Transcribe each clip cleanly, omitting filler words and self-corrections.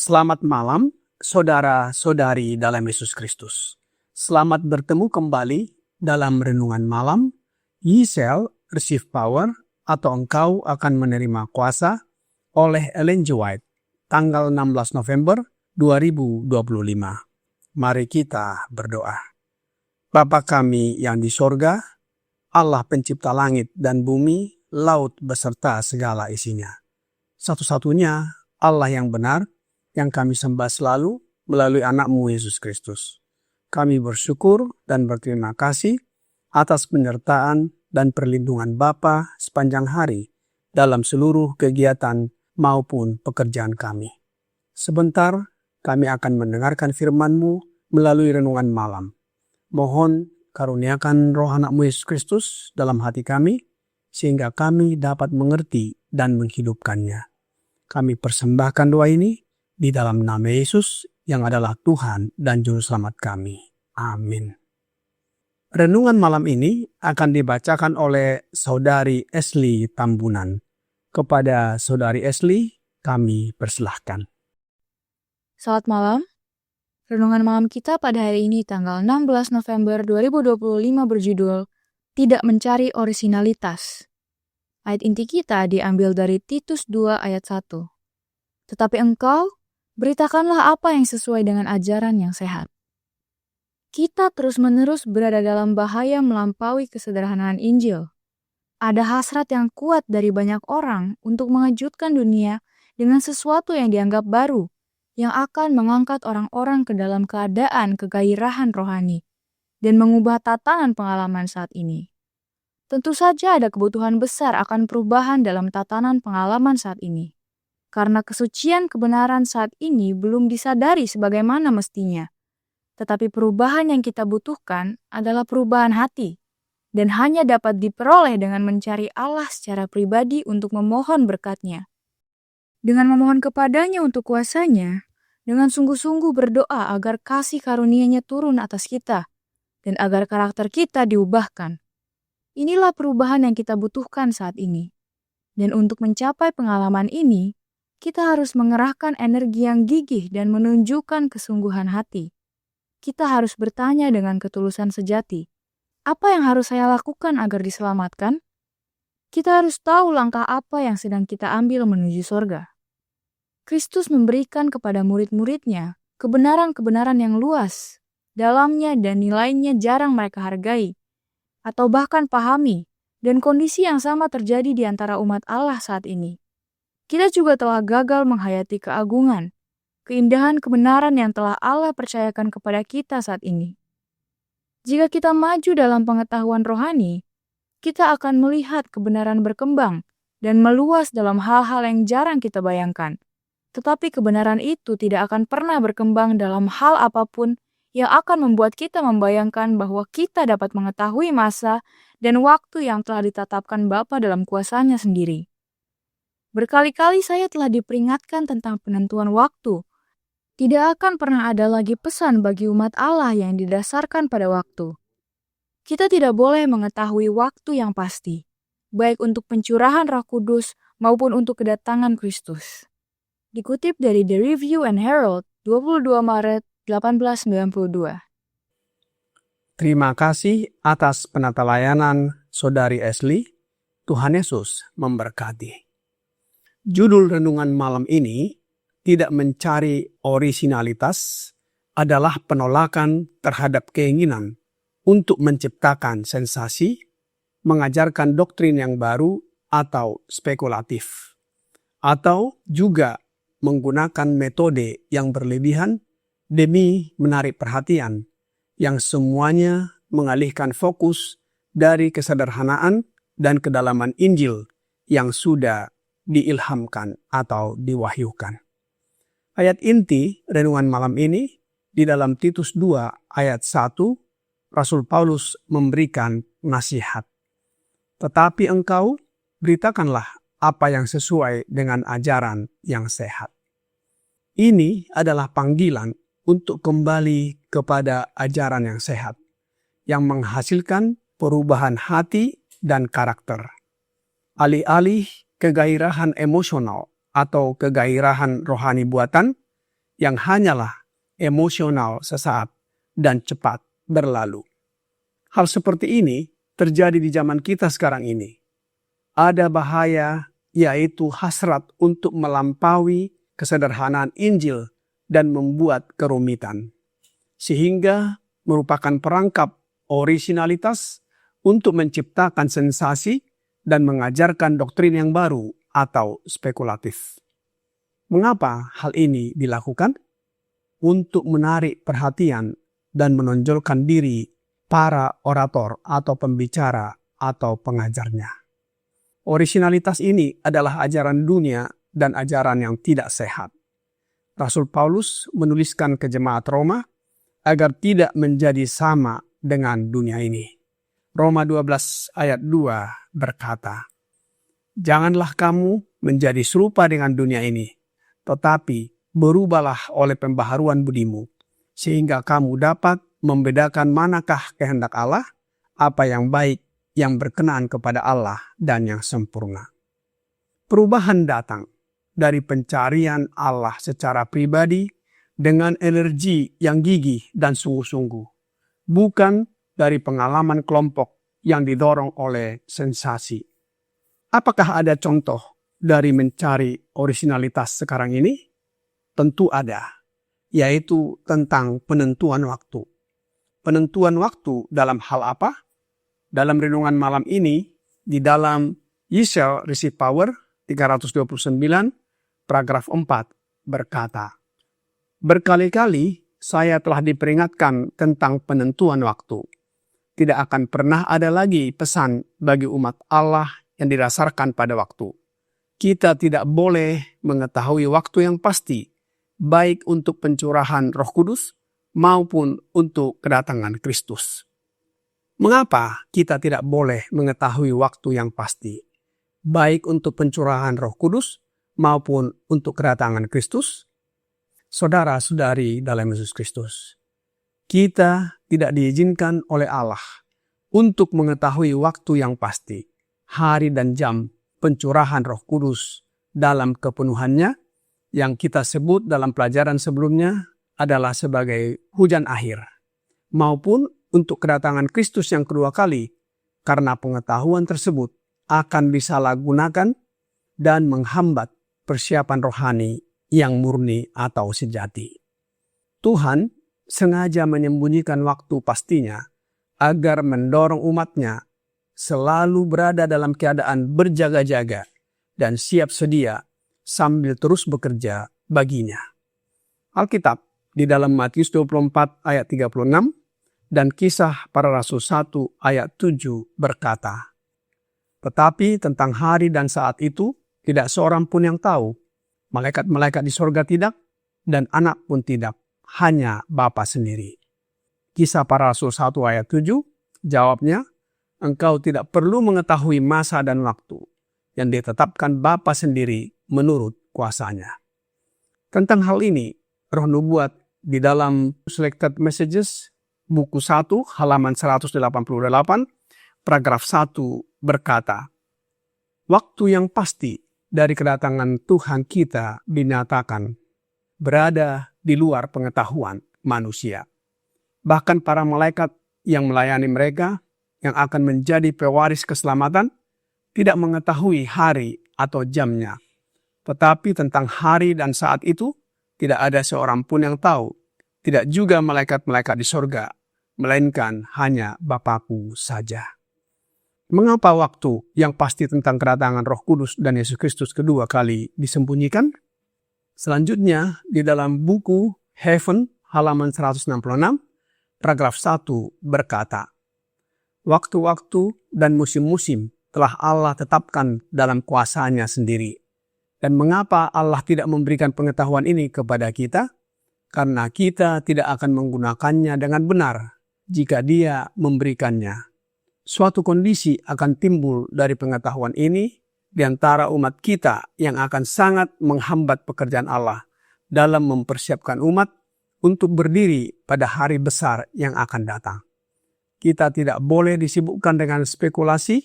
Selamat malam, saudara-saudari dalam Yesus Kristus. Selamat bertemu kembali dalam renungan malam, Ye shall receive power, atau engkau akan menerima kuasa, oleh Ellen G. White, tanggal 16 November 2025. Mari kita berdoa. Bapa kami yang di sorga, Allah pencipta langit dan bumi, laut beserta segala isinya. Satu-satunya Allah yang benar, yang kami sembah selalu melalui anak-Mu Yesus Kristus. Kami bersyukur dan berterima kasih atas penyertaan dan perlindungan Bapa sepanjang hari dalam seluruh kegiatan maupun pekerjaan kami. Sebentar kami akan mendengarkan firman-Mu melalui renungan malam. Mohon karuniakan roh anak-Mu Yesus Kristus dalam hati kami, sehingga kami dapat mengerti dan menghidupkannya. Kami persembahkan doa ini di dalam nama Yesus yang adalah Tuhan dan Juru Selamat kami. Amin. Renungan malam ini akan dibacakan oleh Saudari Ashley Tambunan. Kepada Saudari Ashley, kami persilahkan. Selamat malam. Renungan malam kita pada hari ini tanggal 16 November 2025 berjudul Tidak Mencari Orisinalitas. Ayat inti kita diambil dari Titus 2 ayat 1. Tetapi engkau, beritakanlah apa yang sesuai dengan ajaran yang sehat. Kita terus-menerus berada dalam bahaya melampaui kesederhanaan Injil. Ada hasrat yang kuat dari banyak orang untuk mengejutkan dunia dengan sesuatu yang dianggap baru, yang akan mengangkat orang-orang ke dalam keadaan kegairahan rohani dan mengubah tatanan pengalaman saat ini. Tentu saja ada kebutuhan besar akan perubahan dalam tatanan pengalaman saat ini. Karena kesucian kebenaran saat ini belum disadari sebagaimana mestinya. Tetapi perubahan yang kita butuhkan adalah perubahan hati, dan hanya dapat diperoleh dengan mencari Allah secara pribadi untuk memohon berkat-Nya. Dengan memohon kepadanya untuk kuasanya, dengan sungguh-sungguh berdoa agar kasih karunia-Nya turun atas kita, dan agar karakter kita diubahkan. Inilah perubahan yang kita butuhkan saat ini. Dan untuk mencapai pengalaman ini, kita harus mengerahkan energi yang gigih dan menunjukkan kesungguhan hati. Kita harus bertanya dengan ketulusan sejati, apa yang harus saya lakukan agar diselamatkan? Kita harus tahu langkah apa yang sedang kita ambil menuju sorga. Kristus memberikan kepada murid-muridnya kebenaran-kebenaran yang luas, dalamnya dan nilainya jarang mereka hargai, atau bahkan pahami, dan kondisi yang sama terjadi di antara umat Allah saat ini. Kita juga telah gagal menghayati keagungan, keindahan kebenaran yang telah Allah percayakan kepada kita saat ini. Jika kita maju dalam pengetahuan rohani, kita akan melihat kebenaran berkembang dan meluas dalam hal-hal yang jarang kita bayangkan. Tetapi kebenaran itu tidak akan pernah berkembang dalam hal apapun yang akan membuat kita membayangkan bahwa kita dapat mengetahui masa dan waktu yang telah ditetapkan Bapa dalam kuasa-Nya sendiri. Berkali-kali saya telah diperingatkan tentang penentuan waktu. Tidak akan pernah ada lagi pesan bagi umat Allah yang didasarkan pada waktu. Kita tidak boleh mengetahui waktu yang pasti, baik untuk pencurahan Roh Kudus maupun untuk kedatangan Kristus. Dikutip dari The Review and Herald, 22 Maret 1892. Terima kasih atas penata layanan Saudari Ashley. Tuhan Yesus memberkati. Judul renungan malam ini, Tidak Mencari Orisinalitas, adalah penolakan terhadap keinginan untuk menciptakan sensasi, mengajarkan doktrin yang baru, atau spekulatif. atau juga menggunakan metode yang berlebihan demi menarik perhatian, yang semuanya mengalihkan fokus dari kesederhanaan dan kedalaman Injil yang sudah diilhamkan atau diwahyukan. Ayat inti renungan malam ini di dalam Titus 2 ayat 1, Rasul Paulus memberikan nasihat. Tetapi engkau beritakanlah apa yang sesuai dengan ajaran yang sehat. Ini adalah panggilan untuk kembali kepada ajaran yang sehat, yang menghasilkan perubahan hati dan karakter. Alih-alih kegairahan emosional atau kegairahan rohani buatan yang hanyalah emosional sesaat dan cepat berlalu. Hal seperti ini terjadi di zaman kita sekarang ini. Ada bahaya, yaitu hasrat untuk melampaui kesederhanaan Injil dan membuat kerumitan, sehingga merupakan perangkap orisinalitas untuk menciptakan sensasi dan mengajarkan doktrin yang baru atau spekulatif. Mengapa hal ini dilakukan? Untuk menarik perhatian dan menonjolkan diri para orator atau pembicara atau pengajarnya. Orisinalitas ini adalah ajaran dunia dan ajaran yang tidak sehat. Rasul Paulus menuliskan ke jemaat Roma agar tidak menjadi sama dengan dunia ini. Roma 12 ayat 2 berkata, "Janganlah kamu menjadi serupa dengan dunia ini, tetapi berubahlah oleh pembaharuan budimu, sehingga kamu dapat membedakan manakah kehendak Allah, apa yang baik, yang berkenan kepada Allah, dan yang sempurna." Perubahan datang dari pencarian Allah secara pribadi dengan energi yang gigih dan sungguh-sungguh, bukan dari pengalaman kelompok yang didorong oleh sensasi. Apakah ada contoh dari mencari orisinalitas sekarang ini? Tentu ada, yaitu tentang penentuan waktu. Penentuan waktu dalam hal apa? Dalam renungan malam ini, di dalam Yesel Receive Power 329, paragraf 4 berkata, "Berkali-kali saya telah diperingatkan tentang penentuan waktu. Tidak akan pernah ada lagi pesan bagi umat Allah yang didasarkan pada waktu. Kita tidak boleh mengetahui waktu yang pasti, baik untuk pencurahan Roh Kudus maupun untuk kedatangan Kristus." Mengapa kita tidak boleh mengetahui waktu yang pasti, baik untuk pencurahan Roh Kudus maupun untuk kedatangan Kristus? Saudara-saudari dalam Yesus Kristus, kita tidak diizinkan oleh Allah untuk mengetahui waktu yang pasti, hari dan jam pencurahan Roh Kudus dalam kepenuhannya, yang kita sebut dalam pelajaran sebelumnya adalah sebagai hujan akhir, maupun untuk kedatangan Kristus yang kedua kali, karena pengetahuan tersebut akan disalahgunakan dan menghambat persiapan rohani yang murni atau sejati. Tuhan sengaja menyembunyikan waktu pastinya agar mendorong umatnya selalu berada dalam keadaan berjaga-jaga dan siap sedia sambil terus bekerja baginya. Alkitab di dalam Matius 24 ayat 36 dan Kisah Para Rasul 1 ayat 7 berkata, "Tetapi tentang hari dan saat itu tidak seorang pun yang tahu, malaikat-malaikat di sorga tidak, dan anak pun tidak, hanya Bapa sendiri." Kisah Para Rasul 1 ayat 7, jawabnya, "Engkau tidak perlu mengetahui masa dan waktu yang ditetapkan Bapa sendiri menurut kuasanya." Tentang hal ini, Roh Nubuat di dalam Selected Messages, buku 1, halaman 188, paragraf 1 berkata, "Waktu yang pasti dari kedatangan Tuhan kita dinyatakan berada di luar pengetahuan manusia. Bahkan para malaikat yang melayani mereka, yang akan menjadi pewaris keselamatan, tidak mengetahui hari atau jamnya. Tetapi tentang hari dan saat itu, tidak ada seorang pun yang tahu, tidak juga malaikat-malaikat di sorga, melainkan hanya Bapa-Ku saja." Mengapa waktu yang pasti tentang kedatangan Roh Kudus dan Yesus Kristus kedua kali disembunyikan? Selanjutnya, di dalam buku Heaven halaman 166, paragraf 1 berkata, "Waktu-waktu dan musim-musim telah Allah tetapkan dalam kuasa-Nya sendiri. Dan mengapa Allah tidak memberikan pengetahuan ini kepada kita? Karena kita tidak akan menggunakannya dengan benar jika Dia memberikannya. Suatu kondisi akan timbul dari pengetahuan ini di antara umat kita yang akan sangat menghambat pekerjaan Allah dalam mempersiapkan umat untuk berdiri pada hari besar yang akan datang. Kita tidak boleh disibukkan dengan spekulasi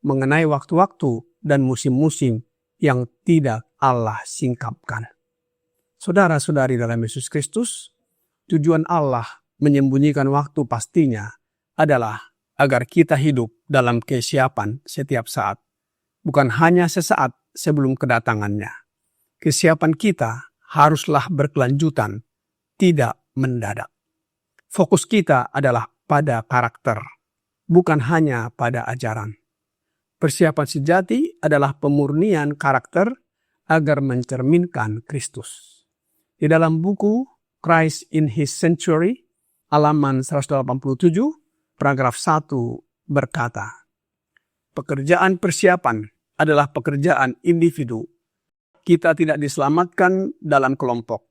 mengenai waktu-waktu dan musim-musim yang tidak Allah singkapkan." Saudara-saudari dalam Yesus Kristus, tujuan Allah menyembunyikan waktu pastinya adalah agar kita hidup dalam kesiapan setiap saat, bukan hanya sesaat sebelum kedatangannya. Kesiapan kita haruslah berkelanjutan, tidak mendadak. Fokus kita adalah pada karakter, bukan hanya pada ajaran. Persiapan sejati adalah pemurnian karakter agar mencerminkan Kristus. Di dalam buku Christ in His Century, halaman 187, paragraf 1 berkata, "Pekerjaan persiapan adalah pekerjaan individu. Kita tidak diselamatkan dalam kelompok.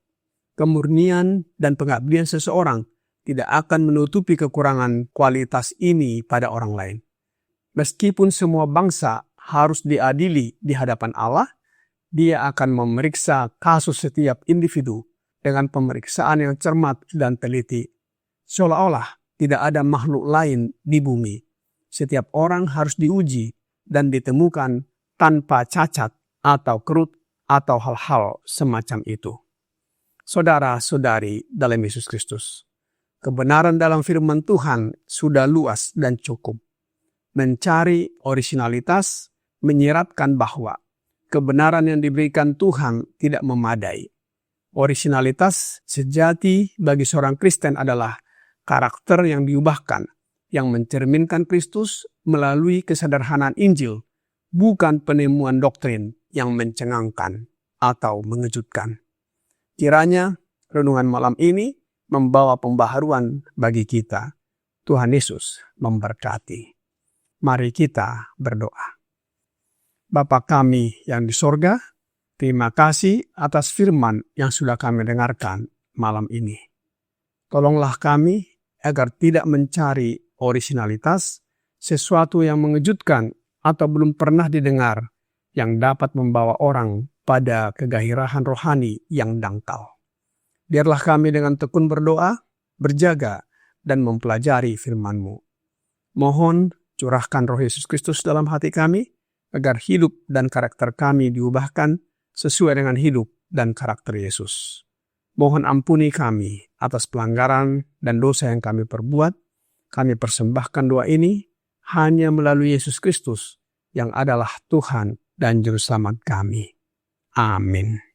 Kemurnian dan pengabdian seseorang tidak akan menutupi kekurangan kualitas ini pada orang lain. Meskipun semua bangsa harus diadili di hadapan Allah, Dia akan memeriksa kasus setiap individu dengan pemeriksaan yang cermat dan teliti. Seolah-olah tidak ada makhluk lain di bumi. Setiap orang harus diuji dan ditemukan tanpa cacat atau kerut atau hal-hal semacam itu." Saudara-saudari dalam Yesus Kristus, kebenaran dalam firman Tuhan sudah luas dan cukup. Mencari orisinalitas menyiratkan bahwa kebenaran yang diberikan Tuhan tidak memadai. Orisinalitas sejati bagi seorang Kristen adalah karakter yang diubahkan, yang mencerminkan Kristus melalui kesederhanaan Injil, bukan penemuan doktrin yang mencengangkan atau mengejutkan. Kiranya renungan malam ini membawa pembaharuan bagi kita. Tuhan Yesus memberkati. Mari kita berdoa. Bapa kami yang di sorga, terima kasih atas firman yang sudah kami dengarkan malam ini. Tolonglah kami agar tidak mencari orisinalitas, sesuatu yang mengejutkan atau belum pernah didengar, yang dapat membawa orang pada kegairahan rohani yang dangkal. Biarlah kami dengan tekun berdoa, berjaga, dan mempelajari firman-Mu. Mohon curahkan Roh Yesus Kristus dalam hati kami, agar hidup dan karakter kami diubahkan sesuai dengan hidup dan karakter Yesus. Mohon ampuni kami atas pelanggaran dan dosa yang kami perbuat. Kami persembahkan doa ini hanya melalui Yesus Kristus yang adalah Tuhan dan Juru Selamat kami. Amin.